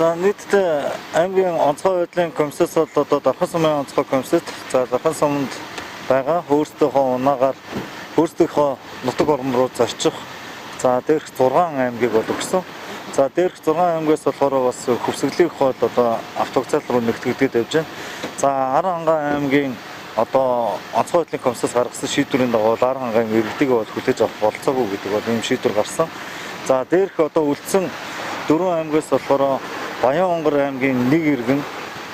За нийтдээ аймгийн онцгой байдлын комиссээс одоо Дархан сумын онцгой комиссэд за Дархан суманд байгаа өөрсдийнхөө унаагаар өөрсдийнхөө нутаг орн руу зорчих. За дээрх 6 аймгийг бол өгсөн. За дээрх 6 аймгаас болохоор бас хөвсгөлийн хол одоо автовокзал руу нэгтгэгдээд явж байна. За Аранхангай аймгийн одоо онцгой байдлын комиссээс гаргасан шийдвэрийн дагуу Аранхангай иргэдэг бол хүлээж авах болцоогүй гэдэг бол ийм шийдвэр гарсан. За дээрх одоо үлдсэн 4 аймгаас болохоор Баян-Онгор аймгийн нэг иргэн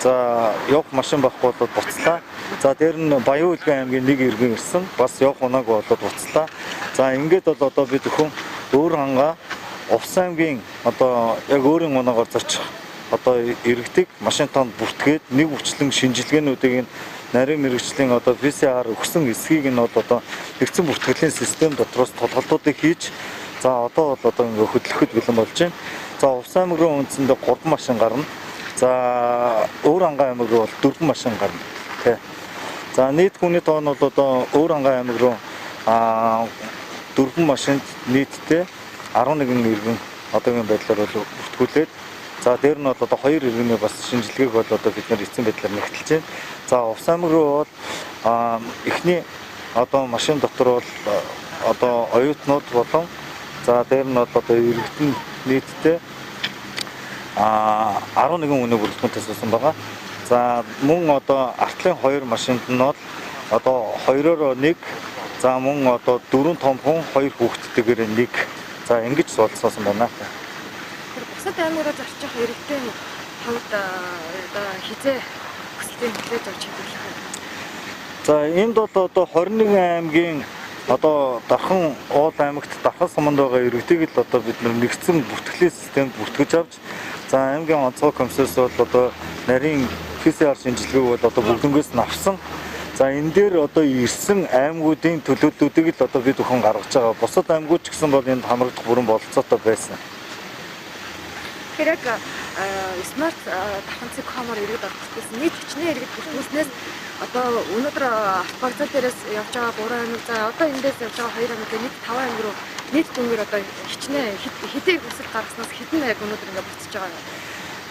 за явах машин байхгүй болоод буцлаа. За дээр нь Баян-Үлгэн аймгийн нэг иргэн ирсэн. Бас явах унаагүй болоод буцлаа. За ингээд бол одоо бид өхөн Өөрхангай Увс аймгийн одоо яг өөрийн унаагаар зорчих одоо иргэдэг машин тоонд бүртгээд нэг хүчлэн шинжилгээнүүдийг нь нарийн мэрэгжлийн одоо PCR өгсөн эсхийг нь одоо нэгдсэн бүртгэлийн систем дотроос толголтуудыг хийж за одоо бол одоо ингээ хөдлөхөд бэлэн болж байна. За Увс аймаг руу үндсэндээ 3 машин гарна. За Өөрхангай аймаг руу бол 4 машин гарна. Тэ. За нийт хүний тоо нь бол одоо Өөрхангай аймаг руу 4 машинд нийтдээ 11 иргэн одоогийн байдлаар бол бүртгүүлээд за дээр нь бол одоо 2 иргэний бас шинжилгээг бол одоо бид нар эцсийн байдлаар нэгтэлж байна. За Увс аймаг руу бол эхний одоо машин дотор бол одоо оюутнууд болон за дээр нь бол одоо иргэдэн нийтдээ 11 хүний бүрэлдэхүүнтэй суусан байгаа. За мөн одоо артлын 2 машинд нь бол одоо 2-оор 1 за мөн одоо 4 том хүн 2 хүүхэдтэйгээр 1 за ингэж суулцсан байна. Бусад аймагаараа зорчих иргэдийн хувьд одоо хизээ хүсэлтийн хүлээж авч чадах юм. За энд бол одоо 21 аймгийн одоо Дархан уул аймагт Дархан суманд байгаа иргэдийг л одоо бид нэгдсэн бүртгэлийн системд бүртгэж авч за аймгийн онцгой комиссээс бол одоо нарийн PCR шинжилгээг бол одоо бүгднгээс нь авсан. За энэ дээр одоо ирсэн аймагуудын төлөвлөлтүүдийг л одоо бид өхөн гаргаж байгаа. Бусад аймагуд ч гэсэн бол энд хамрагдах бүрэн бололцоотой байсан. Тэгэхээр яг смарт Дархан цэг хомоор иргэд орчихсон нийт хүчний иргэд бүртгүүлснээс одоо өнөөдөр автовокзал дээрээс явж байгаа 3 аймаг за одоо эндээс явж байгаа 2 аймаг нийт 5 аймаг руу нийт дүнгээр одоо хичнээн хэдий хүсэл гаргаснаас хэдэн яг өнөөдөр ингээд буцаж байгаа юм.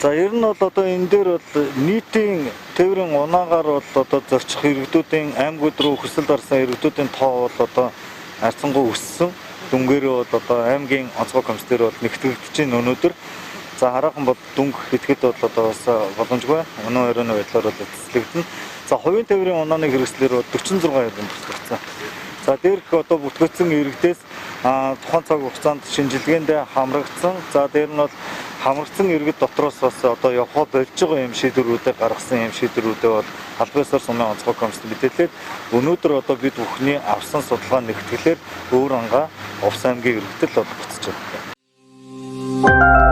За ер нь бол одоо энэ дээр бол нийтийн тээврийн унаагаар бол одоо зорчих иргэдүүдийн аймагуд руу хүсэл гарсан иргэдүүдийн тоо бол одоо арцсангуй өссөн. Дүнгээрээ бол одоо аймгийн онцгой комисс дээр бол нэгтгэгдэж байна өнөөдөр. За хараахан бол дүнг итгэхэд бол одоо бас боломжгүй. Өнөө өрөөний байдлаар бол эцэслэгдэнэ. За хувийн тээврийн унааны хэрэгслэр 46 иргэн бүртгэгдсэн. За дээрх одоо бүртгэгдсэн иргэдээс тухайн цаг хугацаанд шинжилгээндээ хамрагдсан. За дээр нь бол хамрагдсан иргэд дотроос бас одоо явхаа болж байгаа юм шийдвэрүүдээ гаргасан юм шийдвэрүүдээ бол Албан сумын онцгой комиссд мэдээлээд өнөөдөр одоо бид бүхний авсан судалгаа нэгтгэлээр Өөрхангай Увс аймгийн иргэдэл бол буцаж байна.